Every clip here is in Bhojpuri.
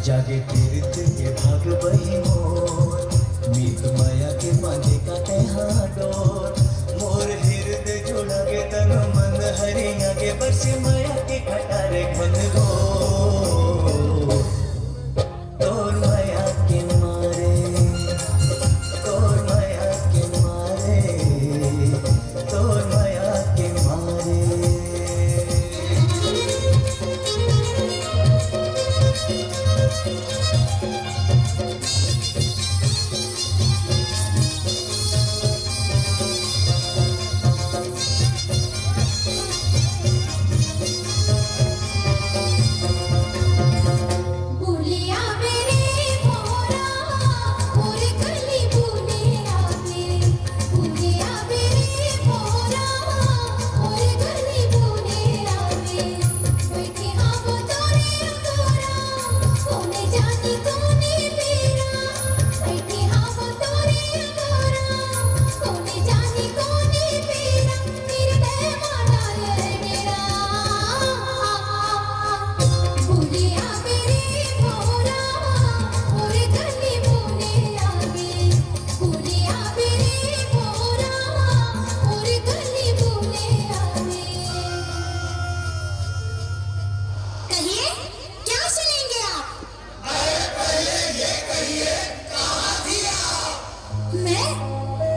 जागे तीर्थ के भाग बही मोर, मीत माया के बांधे काटे हाँ डोर। मोर हृदय जुड़ा के तन मन हरिया के बरसे माया के खटारे घन घोर। तोर माया के मारे, तोर माया के मारे, तोर माया के मारे।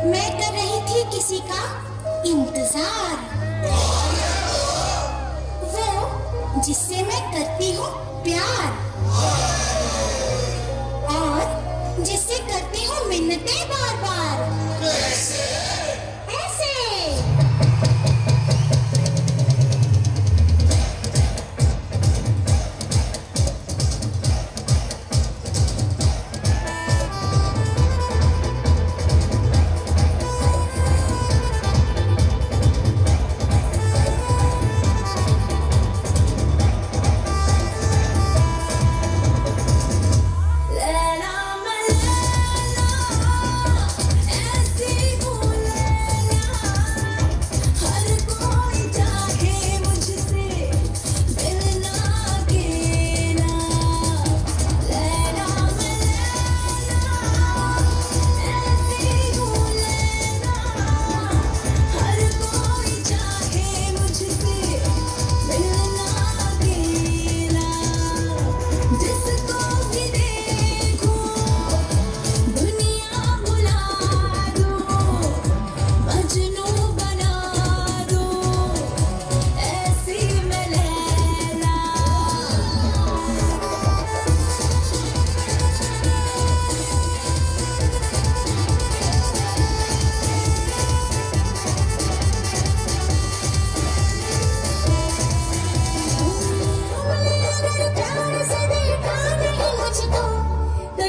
मैं कर रही थी किसी का इंतजार। वो जिससे मैं करती हूँ प्यार और जिससे करती हूँ मिन्नतें बार बार। कैसे? ऐसे।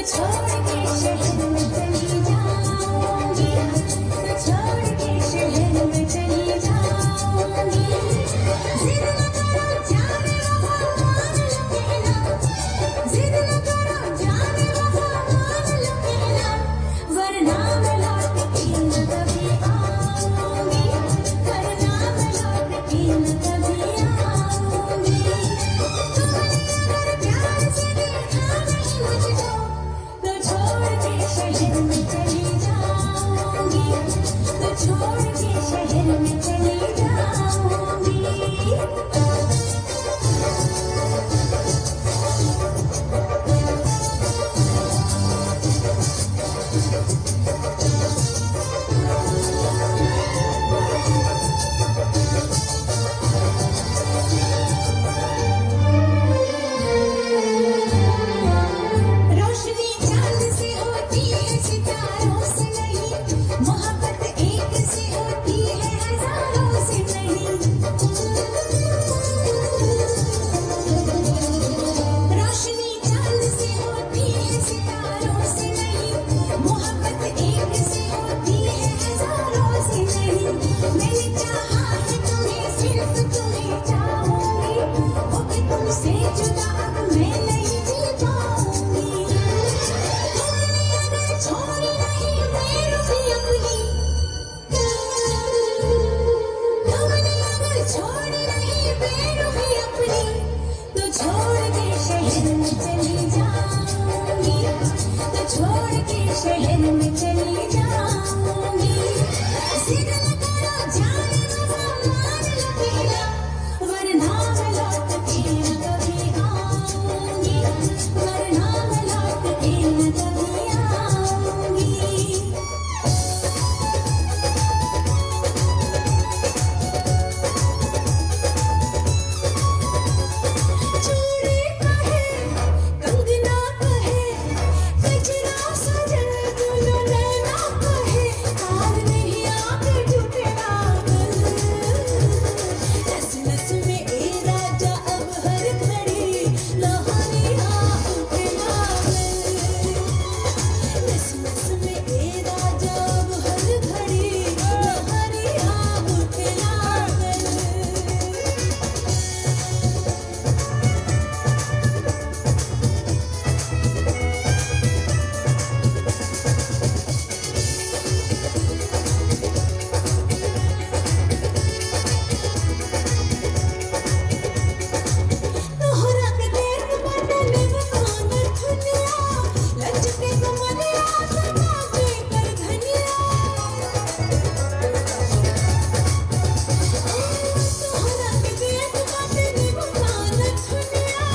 छोड़ के शहर में चली जा। शहर में चली जाऊंगी सिर लगाया जाने सामान लपेटा वरना मैं लौट के न कभी आऊंगी वरना मैं लौट के न कभी आऊंगी चूड़ी कहे कंगना कहे गजरा सजन दुल्हन नैना कहे हार नहीं आके झूठे पागल नस नस में ए राजा अब हर घड़ी लहरियां उठे लागल नस नस में ए राजा अब हर घड़ी लहरियां उठे लागल तोहरा के देख बटने बकान धनिया लच के कमरिया समा के कर धनिया तोहरा के देख बटने बकान धनिया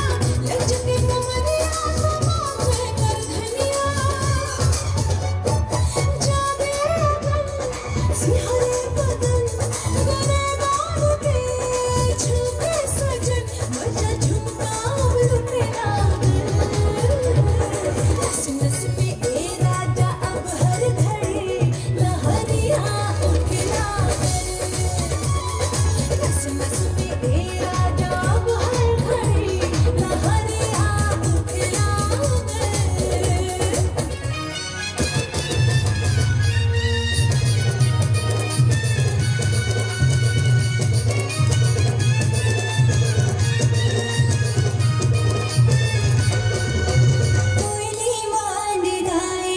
लच के कमरिया समा के कर धनिया जागे अगन सिहरे बदन गरे बाल के छुपे सजन मजा झुमका लुटे लागल नस नस में ए राजा अब हर घड़ी लहरियां उठे लागल नस नस में ए राजा अब हर घड़ी लहरियां उठे लागल कोयली मान गाए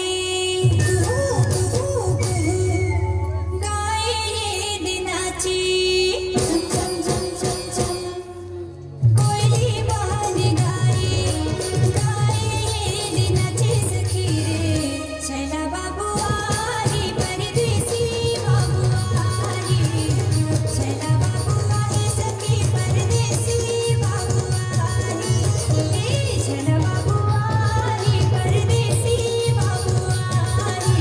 गाए ये दिनाची झम झम झम झम कोयली मान गाए ये दिनाची सखी रे चला बाबू आई परदेसी बाबू आई चला बाबू आई सखी परदेसी बाबू आई चला बाबू आई परदेसी बाबू आई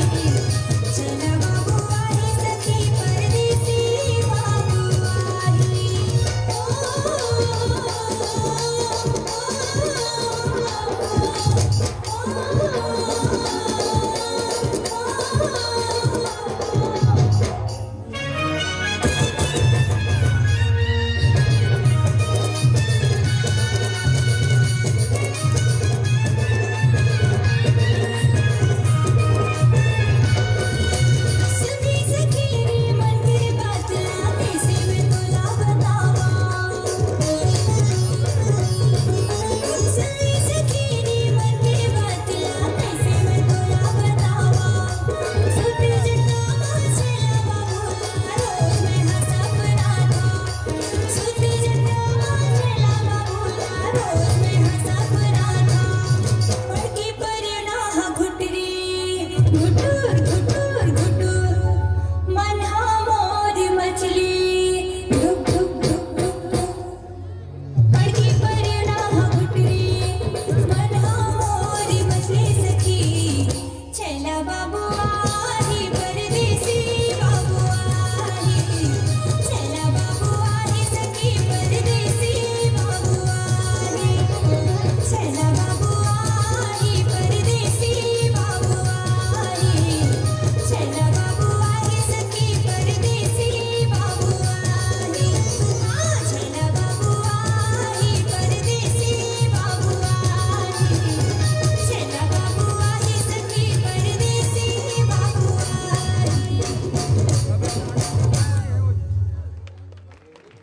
चला बाबू आई सखी परदेसी बाबू सुनी सखी रे मन के बात कैसे मैं तोला बतावा सुनी सखी रे मन के बात कैसे मैं तोला बतावा सुते जटा चला बाबू रोज में हंसा बनाता सुते जटा चला बाबू रोज में हंसा बनाता पड़की पर ना घुटरी घुटुर घुटुर घुटुर मन मोर मछली ढुक ढुक ढुक ढुक ढुक पड़की पर ना घुटरी मन मोर मछली सखी चला बाबू आई परदेसी बाबू आई चला बाबू आई सखी परदेसी बाबू आई चला बाबू आई परदेसी बाबू आई चला बाबू आई सखी परदेसी बाबू आई चला बाबू आई परदेसी बाबू आई चला बाबू आई सखी परदेसी बाबू आई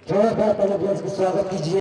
जोरदार तालियों से स्वागत कीजिए।